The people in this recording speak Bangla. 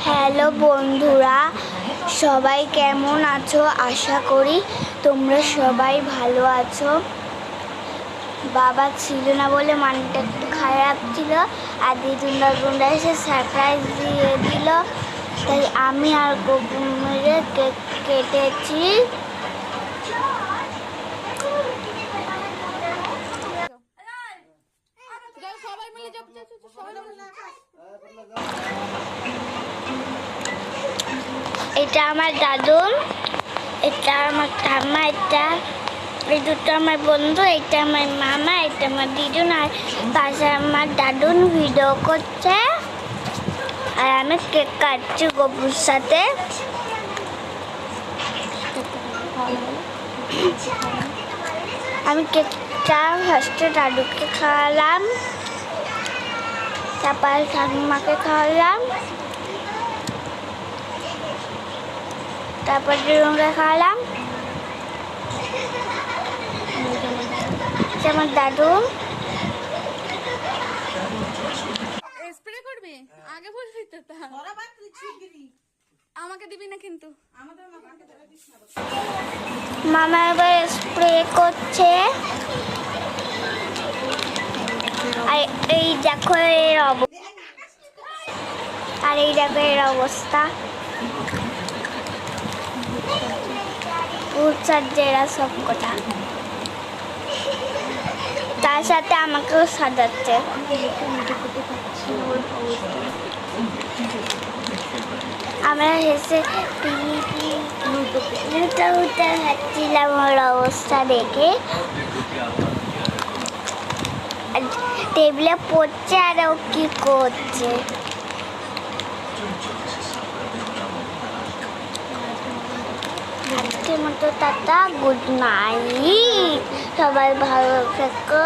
হ্যালো বন্ধুরা, সবাই কেমন আছো? আশা করি তোমরা সবাই ভালো আছো। বাবা ছিল না বলে মনটা একটু খারাপ ছিল, আর দিদুনরা এসে সারপ্রাইজ দিয়ে দিল, তাই আমি আর গোপু মেরে কেক কেটেছি। এটা আমার দাদু, এটা আমার ঠাম্মা, এই দুটো আমার বন্ধু, এটা আমার মামা, এটা আমার দিদুন, আর পাশে আমার দাদুন ভিডিও করছে, আর আমি কেক কাটছি গপুর সাথে। আমি কেকটা ফার্স্টে দাদুকে খাওয়ালাম, তারপর ঠাকুমাকে খাওয়ালাম, তারপর দিদুনকে খাওয়ালাম, আমার দাদু। স্প্রে করবি? আগে বলবি তো, আমাকে দিবি না কিন্তু। মামা এবার স্প্রে করছে, আর এই দেখো এর অবস্থা, জেরা সব কটা, তার সাথে আমাকেও সাজাচ্ছে। আমরা হেসে হাঁটছিলাম ওর অবস্থা দেখে। টেবিলে পড়ছে আর ও কি করছে। আজকের মতো টাটা, গুড নাইট, সবাই ভালো থেকো।